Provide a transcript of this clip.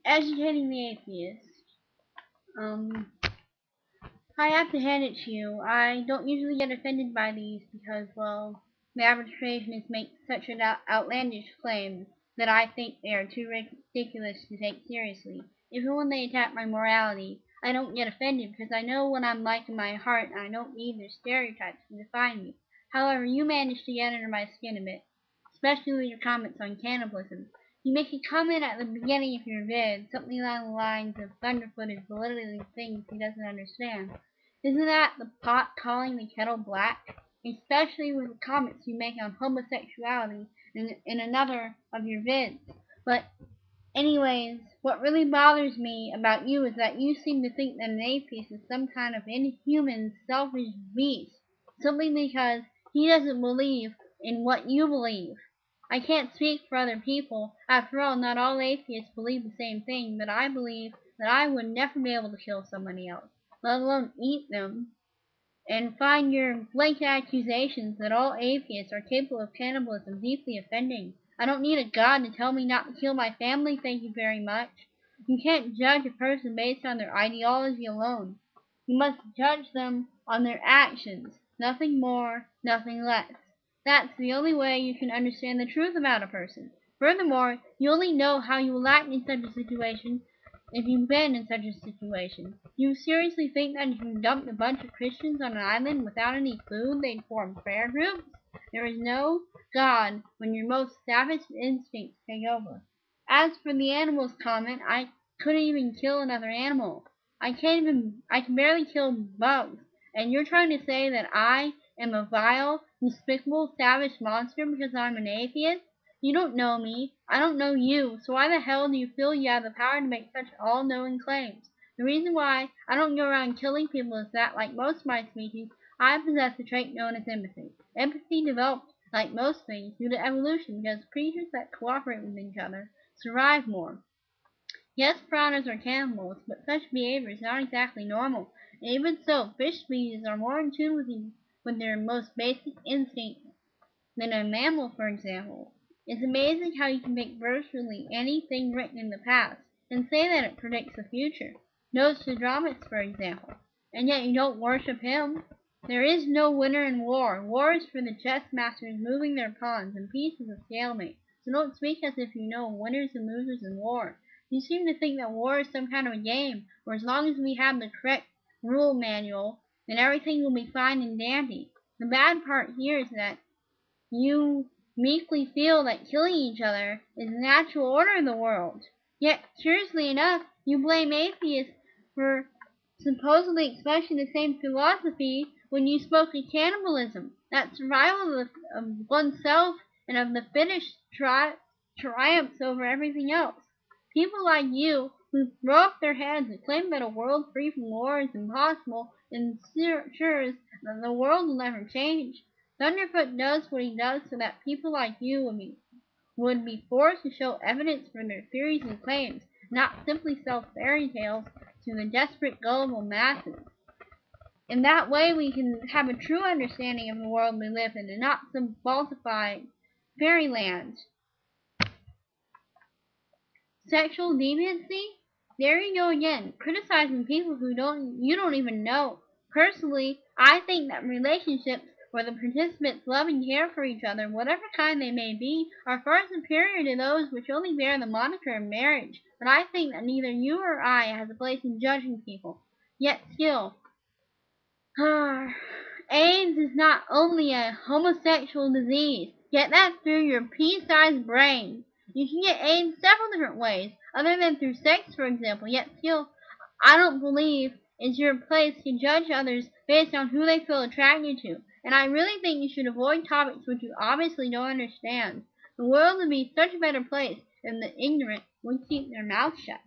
Educating the atheist. Um, I have to hand it to you. I don't usually get offended by these because, well, the average creationist makes such an outlandish claim that I think they are too ridiculous to take seriously. Even when they attack my morality, I don't get offended because I know what I'm like in my heart and I don't need their stereotypes to define me. However, you manage to get under my skin a bit, especially with your comments on cannibalism. You make a comment at the beginning of your vid, something along the lines of Thunderfoot is belittling things he doesn't understand. Isn't that the pot calling the kettle black? Especially with the comments you make on homosexuality in another of your vids. But anyways, what really bothers me about you is that you seem to think that an atheist is some kind of inhuman, selfish beast, simply because he doesn't believe in what you believe. I can't speak for other people. After all, not all atheists believe the same thing, but I believe that I would never be able to kill somebody else, let alone eat them. And find your blanket accusations that all atheists are capable of cannibalism deeply offending. I don't need a God to tell me not to kill my family, thank you very much. You can't judge a person based on their ideology alone. You must judge them on their actions, nothing more, nothing less. That's the only way you can understand the truth about a person. Furthermore, you only know how you will act in such a situation if you've been in such a situation. Do you seriously think that if you dumped a bunch of Christians on an island without any food, they'd form prayer groups? There is no God when your most savage instincts take over. As for the animals comment, I couldn't even kill another animal. I can barely kill bugs. And you're trying to say that I am a vile, despicable, savage monster because I'm an atheist? You don't know me. I don't know you. So why the hell do you feel you have the power to make such all-knowing claims? The reason why I don't go around killing people is that, like most of my species, I possess a trait known as empathy. Empathy developed, like most things, due to evolution because creatures that cooperate with each other survive more. Yes, piranhas are cannibals, but such behavior is not exactly normal. And even so, fish species are more in tune with their most basic instincts than a mammal, for example. It's amazing how you can take virtually anything written in the past and say that it predicts the future. Nostradamus, for example. And yet you don't worship him. There is no winner in war. War is for the chess masters moving their pawns, and peace is a stalemate. So don't speak as if you know winners and losers in war. You seem to think that war is some kind of a game, where as long as we have the correct rule manual, then everything will be fine and dandy. The bad part here is that you meekly feel that killing each other is the natural order of the world. Yet, curiously enough, you blame atheists for supposedly expressing the same philosophy when you spoke of cannibalism, that survival of oneself and of the fittest triumphs over everything else. People like you who throw up their heads and claim that a world free from war is impossible ensures that the world will never change. Thunderfoot does what he does so that people like you would be forced to show evidence for their theories and claims, not simply sell fairy tales to the desperate, gullible masses. In that way, we can have a true understanding of the world we live in and not some falsified fairyland. Sexual deviancy? There you go again, criticizing people who you don't even know. Personally, I think that relationships where the participants love and care for each other, whatever kind they may be, are far superior to those which only bear the moniker of marriage. But I think that neither you or I has a place in judging people. Yet still, AIDS is not only a homosexual disease. Get that through your pea-sized brain. You can get AIDS several different ways, other than through sex, for example. Yet still, I don't believe it's your place to judge others based on who they feel attracted to. And I really think you should avoid topics which you obviously don't understand. The world would be such a better place if the ignorant would keep their mouths shut.